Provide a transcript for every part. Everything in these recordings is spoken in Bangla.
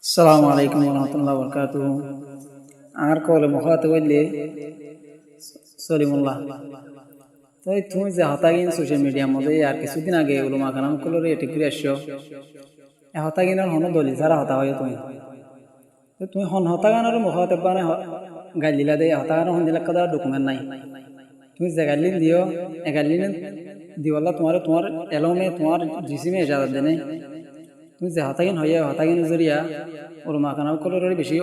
আসসালামু আলাইকুম রহমতুল্লাহ বরকাতু। আর কলে মহাতে বললে সলিমুল্লাহ তো তুমি যে হতাগিন সোশ্যাল মিডিয়ার মধ্যে আর কিছুদিন আগে উলুমা কালাম কলরে এটি ঘুরে আসছো হতাগিনের হন দলি যারা হতা হয় তুমি হন হতাগানোর মহাতে বানে গাইলিলা দে হতাগানোর হন দিলা কদা ডকুমেন্ট নাই তুমি যে গাইলিন দিও এ গাইলিন দিওয়াল্লা তোমার এলমে তোমার জিসিমে ইজাজত দেনে তুমি যে হতাগিন হইয়া হতাগিন জরিয়া ওর মাখানাও কলরের বেশি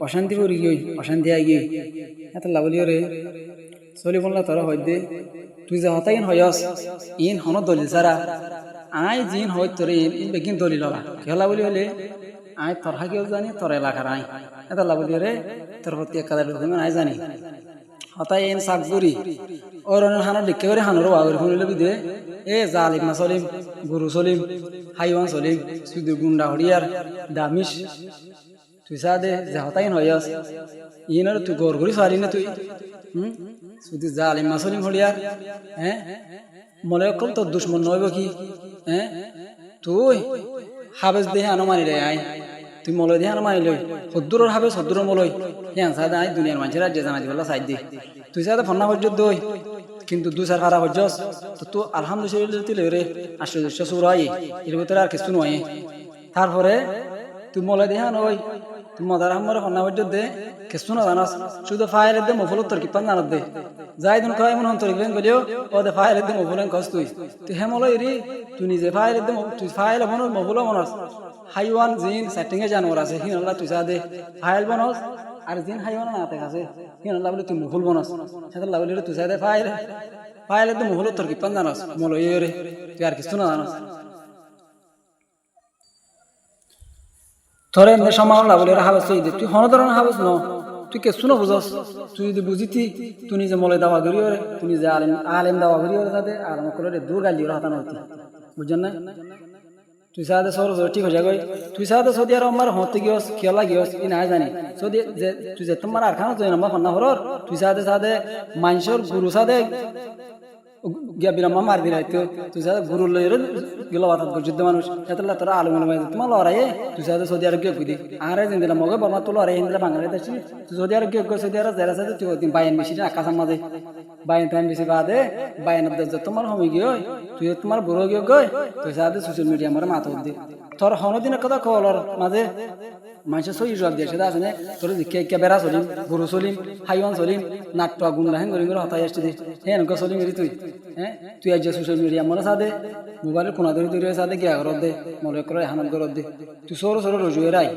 অশান্তি করি গিয়ে অশান্তি আই গিয়ে এত লাভলিও রে চলি বললা তোরা হইদে তুই যে হতাগিন হইয়াস ইন হন দলিল সারা আই জিন হই তোরে ইন বেগিন দলিল হলা খেলা বলি হলে আই তোর হাকিও জানি তোর এলাকার আই এত লাভলিও রে তোর প্রতি এক কাদার ডকুমেন্ট আই জানি হতাই এন সাকগুরি ওর হানো লিখে করে হানোর বাগরি শুনিলে বিদে এ জালিম না সলিম গুরু সলিম হাইওয়ান সলিম শুধু গুন্ডা হরিয়ার দামিস তুই সাদে যে হতাই নয়স ইনার তুই গর করি সারি না তুই শুধু জালিম না সলিম হরিয়ার হ্যাঁ মনে কল তোর দুশ্মন নইব কি হ্যাঁ তুই হাবেজ দেহে আনো মানি রে আই তুই মলয় দিয়ে আনো মানি লই সদ্দুরের হাবেজ সদ্দুরের মলয় হ্যাঁ সাদে আই দুনিয়ার মানুষের রাজ্যে জানা দিবলা সাইড দি তুই সাদে ফন্না পর্যন্ত দই কিন্তু দু চার খারাপ হজ্জস তো তুই আলহামদুলিল্লাহ তুই রে আশ্চর্য সুরাই এর ভিতরে আর কিছু নয় তারপরে তুই মলয় দিয়ে আনো ওই তুই মদার হামরে ফন্না পর্যন্ত দে কিছু না জানাস শুধু ফাইলের দে মফল তোর কিপান জানাত দে যাই দিন কয় এমন অন্তর গেলেন বলিও ও দে ফাইলের দে মফলেন কস তুই তুই হেমলয় রি তুই নিজে ফাইলের দে তুই ফাইল বনস মফল বনস হাইওয়ান জিন সেটিং এ জানোয়ার আছে হিন আল্লাহ তুই যা দে ফাইল বনস আর জিন হাইওয়ান না তে আছে হিন আল্লাহ বলে তুই মফল বনস সেটা লাভ তুই যা দে ফাইল দে মফল তোর কিপান জানাস মলয় রে তুই আর কিছু না জানাস তোরে এমনি সমাল লাভলে হাবাস তুই হন ধরনের হাবাস ন তুই কে শুনো বুঝস তুই যদি বুঝিতি তুই নিজে মলে দাওয়া করি ওরে তুই নিজে আলেম দাওয়া করি ওরে সাথে আর আমার করে দূর গালি ওরা হাতানো হতি বুঝছেন না তুই সাথে সর ঠিক হয়ে যাবে তুই সাথে সৌদি আর আমার হতে গিয়স খেলা গিয়স ই না জানি সৌদি যে তুই যে তোমার আর খানা তুই আমার ফন্না হরর তুই সাথে মাইনসর গুরু সাথে গিয়া বিরাম্মা মার দিলাই তুই সাথে গুরু লই গেল বাতাত যুদ্ধ মানুষ এতলা তোরা আলু মনে তোমার লড়াই তুই সাথে সৌদি আরব গিয়ে কুদি আরে দিন দিলাম মগে বর্মা তো লড়াই হিন্দিলা বাঙালি দেশি তুই সৌদি আরব গিয়ে সৌদি আরব যারা সাথে তুই বাইন বেশি আকাশ মাঝে বাইন টাইম বেশি বাদে বাইন তোমার হমি গিয়ে তুই তোমার বুড়ো গিয়ে গই তুই সাথে সোশ্যাল মিডিয়া মরে মাথা দি তোর হনদিনের কথা কলর মাঝে মানুষের সই জব দিয়ে সেটা আছে না তোর কে বেড়া চলিম গরু চলিম হাইওয়ান চলিম নাট্য গুন্ডা হেন করে হতাই আসতে দে হ্যাঁ এনেকা চলিম এরি তুই হ্যাঁ তুই আজ সোশ্যাল মিডিয়া মনে সাদে মোবাইলের কোনা ধরে সাদে গিয়া ঘরত দে মনে করে হানত ঘরত দে তুই সরু রজুয়ে রাই